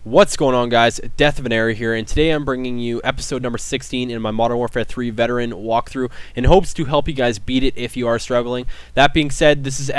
What's going on, guys? TheDeathOfAnEra here, and today I'm bringing you episode number 16 in my Modern Warfare 3 veteran walkthrough in hopes to help you guys beat it if you are struggling. That being said, this is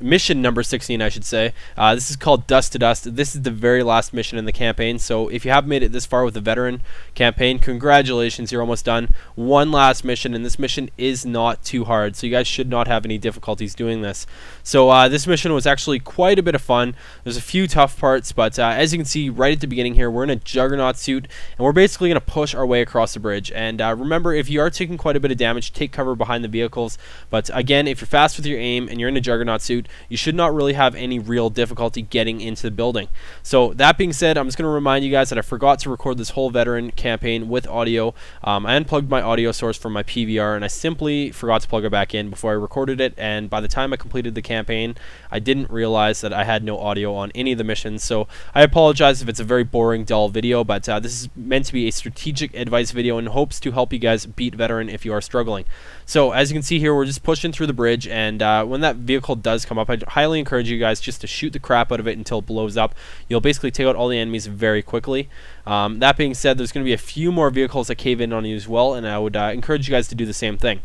mission number 16, I should say. This is called Dust to Dust. This is the very last mission in the campaign, so if you have made it this far with the veteran campaign, congratulations, you're almost done. One last mission, and this mission is not too hard, so you guys should not have any difficulties doing this. So this mission was actually quite a bit of fun. There's a few tough parts, but as you can see right at the beginning here, we're in a Juggernaut suit, and we're basically going to push our way across the bridge. And remember, if you are taking quite a bit of damage, take cover behind the vehicles. But again, if you're fast with your aim and you're in a Juggernaut suit, you should not really have any real difficulty getting into the building. So that being said, I'm just going to remind you guys that I forgot to record this whole veteran campaign with audio. I unplugged my audio source from my PVR, and I simply forgot to plug it back in before I recorded it, and by the time I completed the campaign, I didn't realize that I had no audio on any of the missions. So I apologize if it's a very boring, dull video, but this is meant to be a strategic advice video in hopes to help you guys beat veteran if you are struggling. So as you can see here, we're just pushing through the bridge, and when that vehicle does come up, I highly encourage you guys just to shoot the crap out of it until it blows up. You'll basically take out all the enemies very quickly. That being said, there's going to be a few more vehicles that cave in on you as well, and I would encourage you guys to do the same thing.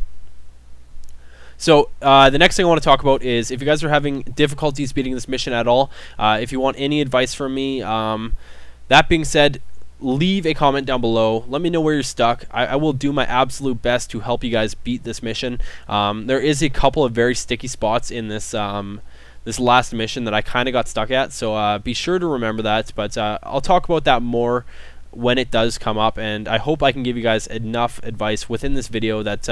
So the next thing I want to talk about is if you guys are having difficulties beating this mission at all, if you want any advice from me, that being said, leave a comment down below. Let me know where you're stuck. I will do my absolute best to help you guys beat this mission. There is a couple of very sticky spots in this this last mission that I kind of got stuck at, so be sure to remember that. But I'll talk about that more when it does come up, and I hope I can give you guys enough advice within this video that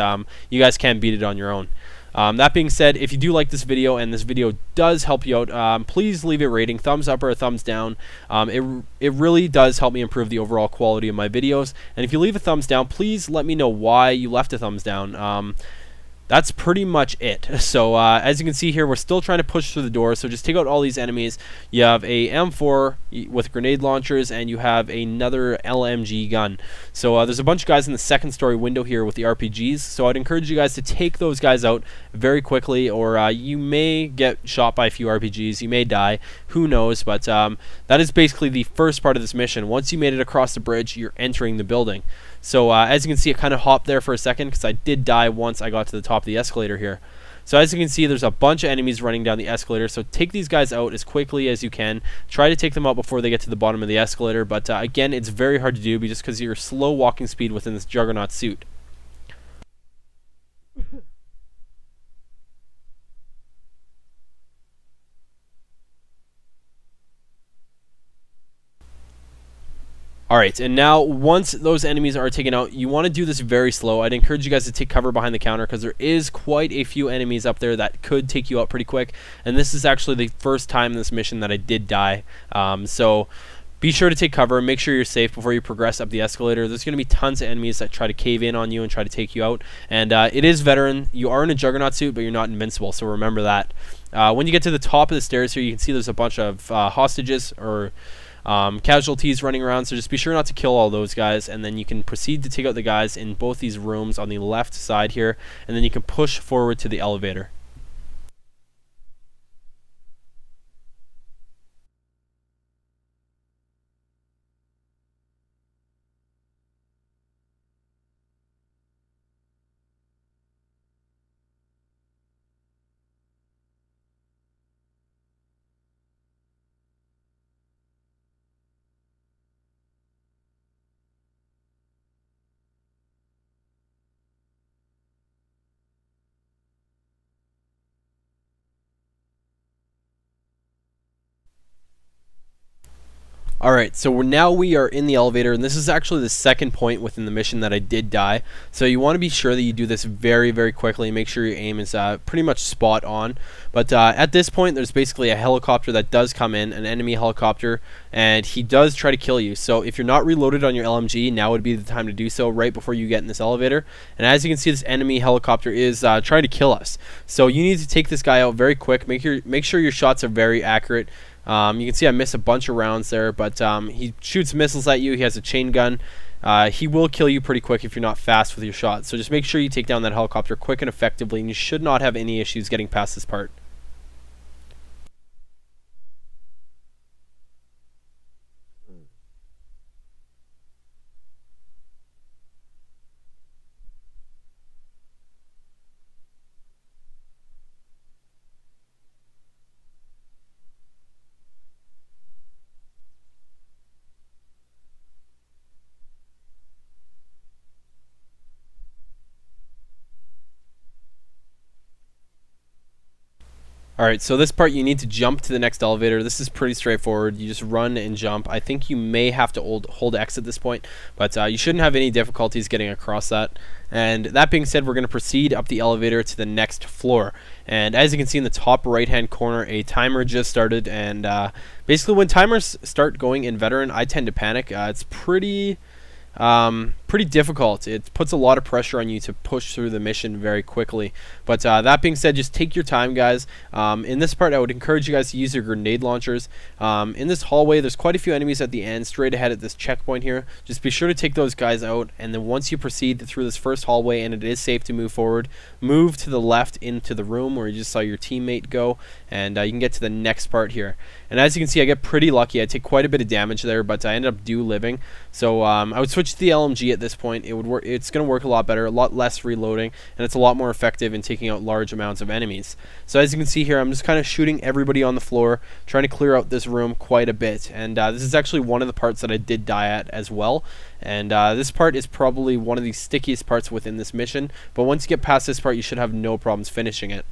you guys can beat it on your own. That being said, if you do like this video and this video does help you out, please leave a rating, thumbs up or a thumbs down. It really does help me improve the overall quality of my videos. And if you leave a thumbs down, please let me know why you left a thumbs down. That's pretty much it. So as you can see here, we're still trying to push through the door, so just take out all these enemies. You have a M4 with grenade launchers, and you have another LMG gun. So there's a bunch of guys in the second story window here with the RPGs, so I'd encourage you guys to take those guys out very quickly, or you may get shot by a few RPGs, you may die, who knows. But that is basically the first part of this mission. Once you made it across the bridge, you're entering the building. So as you can see, it kind of hopped there for a second because I did die once I got to the top of the escalator here. So as you can see, there's a bunch of enemies running down the escalator, so take these guys out as quickly as you can. Try to take them out before they get to the bottom of the escalator, but again, it's very hard to do just because of your slow walking speed within this Juggernaut suit. Alright, and now once those enemies are taken out, you want to do this very slow. I'd encourage you guys to take cover behind the counter because there is quite a few enemies up there that could take you out pretty quick. And this is actually the first time in this mission that I did die. So be sure to take cover and make sure you're safe before you progress up the escalator. There's going to be tons of enemies that try to cave in on you and try to take you out. And it is veteran. You are in a Juggernaut suit, but you're not invincible, so remember that. When you get to the top of the stairs here, you can see there's a bunch of hostages or casualties running around, so just be sure not to kill all those guys, and then you can proceed to take out the guys in both these rooms on the left side here, and then you can push forward to the elevator. Alright, so now we are in the elevator, and this is actually the second point within the mission that I did die. So you want to be sure that you do this very, very quickly and make sure your aim is pretty much spot on. But at this point, there's basically a helicopter that does come in, an enemy helicopter, and he does try to kill you. So if you're not reloaded on your LMG, now would be the time to do so right before you get in this elevator. And as you can see, this enemy helicopter is trying to kill us. So you need to take this guy out very quick. Make sure your shots are very accurate. You can see I missed a bunch of rounds there, but he shoots missiles at you. He has a chain gun. He will kill you pretty quick if you're not fast with your shots. So just make sure you take down that helicopter quick and effectively, and you should not have any issues getting past this part. Alright, so this part you need to jump to the next elevator. This is pretty straightforward. You just run and jump. I think you may have to hold X at this point, but you shouldn't have any difficulties getting across that. And that being said, we're going to proceed up the elevator to the next floor. And as you can see in the top right hand corner, a timer just started. And basically when timers start going in Veteran, I tend to panic. It's pretty difficult. It puts a lot of pressure on you to push through the mission very quickly. But that being said, just take your time, guys. In this part, I would encourage you guys to use your grenade launchers. In this hallway, there's quite a few enemies at the end, straight ahead at this checkpoint here. Just be sure to take those guys out, and then once you proceed through this first hallway and it is safe to move forward, move to the left into the room where you just saw your teammate go, and you can get to the next part here. And as you can see, I get pretty lucky. I take quite a bit of damage there, but I end up living. So I would switch to the LMG at this point. It would work. It's going to work a lot better, a lot less reloading, and it's a lot more effective in taking out large amounts of enemies. So as you can see here, I'm just kind of shooting everybody on the floor, trying to clear out this room quite a bit. And this is actually one of the parts that I did die at as well. And this part is probably one of the stickiest parts within this mission. But once you get past this part, you should have no problems finishing it.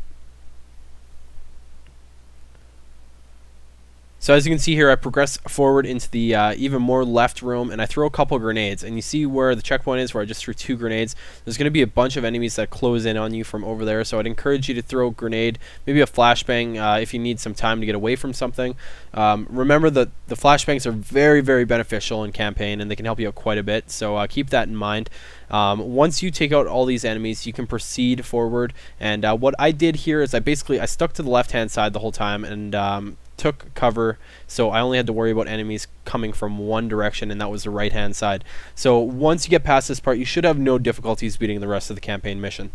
So as you can see here, I progress forward into the even more left room, and I throw a couple grenades. And you see where the checkpoint is, where I just threw 2 grenades. There's going to be a bunch of enemies that close in on you from over there, so I'd encourage you to throw a grenade, maybe a flashbang if you need some time to get away from something. Remember that the flashbangs are very, very beneficial in campaign, and they can help you out quite a bit, so keep that in mind. Once you take out all these enemies, you can proceed forward. And what I did here is I stuck to the left-hand side the whole time, and took cover, so I only had to worry about enemies coming from one direction, and that was the right hand side. So once you get past this part, you should have no difficulties beating the rest of the campaign mission.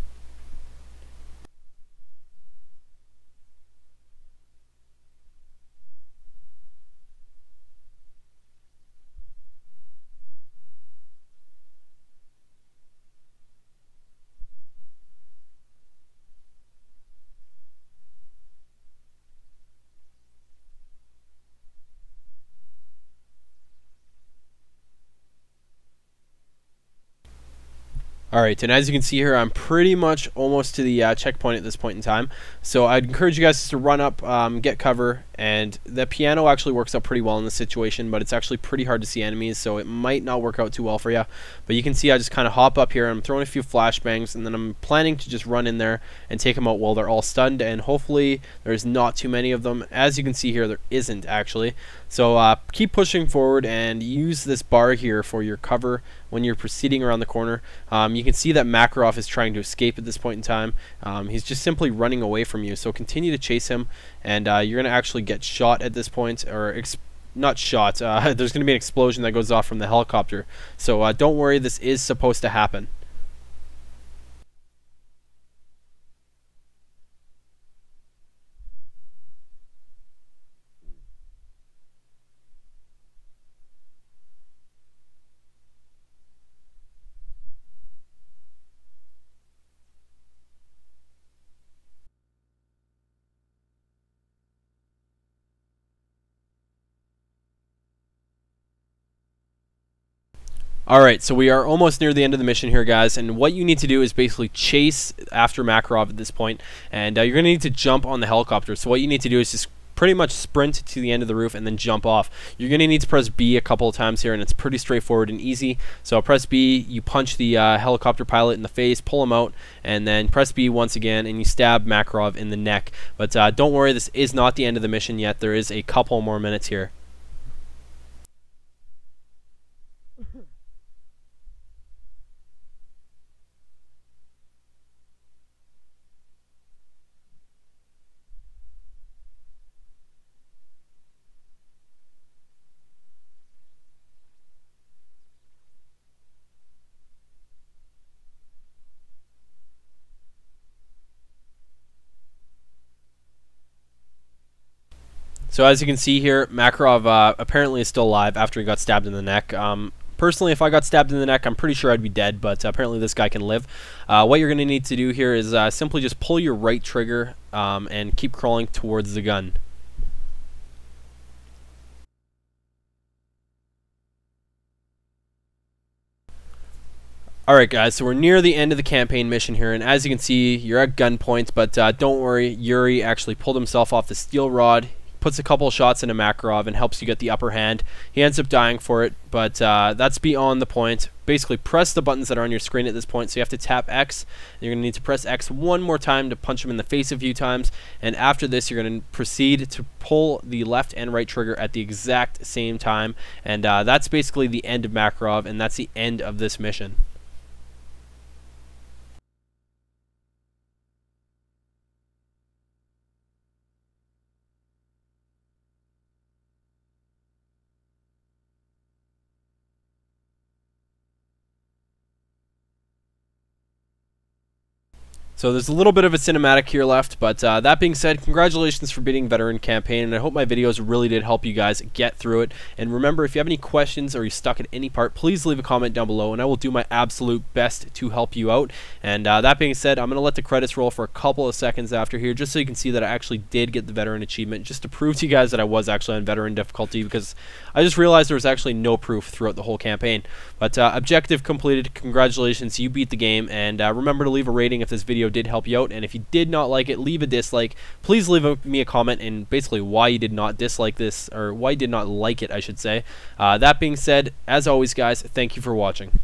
Alright, and as you can see here, I'm pretty much almost to the checkpoint at this point in time. So I'd encourage you guys to run up, get cover, and the piano actually works out pretty well in this situation, but it's actually pretty hard to see enemies, so it might not work out too well for you. But you can see I just kind of hop up here, I'm throwing a few flashbangs, and then I'm planning to just run in there and take them out while they're all stunned, and hopefully there's not too many of them. As you can see here, there isn't actually. So keep pushing forward and use this bar here for your cover when you're proceeding around the corner. You can see that Makarov is trying to escape at this point in time. He's just simply running away from you, so continue to chase him, and you're going to actually get shot at this point, or not shot, there's going to be an explosion that goes off from the helicopter. So don't worry, this is supposed to happen. Alright, so we are almost near the end of the mission here, guys, and what you need to do is basically chase after Makarov at this point, and you're going to need to jump on the helicopter. So what you need to do is just pretty much sprint to the end of the roof and then jump off. You're going to need to press B a couple of times here, and it's pretty straightforward and easy. So press B, you punch the helicopter pilot in the face, pull him out, and then press B once again, and you stab Makarov in the neck. But don't worry, this is not the end of the mission yet. There is a couple more minutes here. So as you can see here, Makarov apparently is still alive after he got stabbed in the neck. Personally, if I got stabbed in the neck, I'm pretty sure I'd be dead, but apparently this guy can live. What you're going to need to do here is simply just pull your right trigger and keep crawling towards the gun. Alright guys, so we're near the end of the campaign mission here, and as you can see, you're at gunpoint, but don't worry, Yuri actually pulled himself off the steel rod, puts a couple of shots into Makarov and helps you get the upper hand. He ends up dying for it, but that's beyond the point. Basically, press the buttons that are on your screen at this point, so you have to tap X, and you're going to need to press X one more time to punch him in the face a few times, and after this, you're going to proceed to pull the left and right trigger at the exact same time, and that's basically the end of Makarov, and that's the end of this mission. So there's a little bit of a cinematic here left, but that being said, congratulations for beating Veteran Campaign, and I hope my videos really did help you guys get through it. And remember, if you have any questions or you're stuck at any part, please leave a comment down below, and I will do my absolute best to help you out. And that being said, I'm going to let the credits roll for a couple of seconds after here, just so you can see that I actually did get the Veteran achievement, just to prove to you guys that I was actually on Veteran difficulty, because I just realized there was actually no proof throughout the whole campaign. But objective completed, congratulations, you beat the game, and remember to leave a rating if this video did help you out, and if you did not like it, leave a dislike. Please leave me a comment and basically why you did not dislike this, or why you did not like it, I should say. That being said, as always guys, thank you for watching.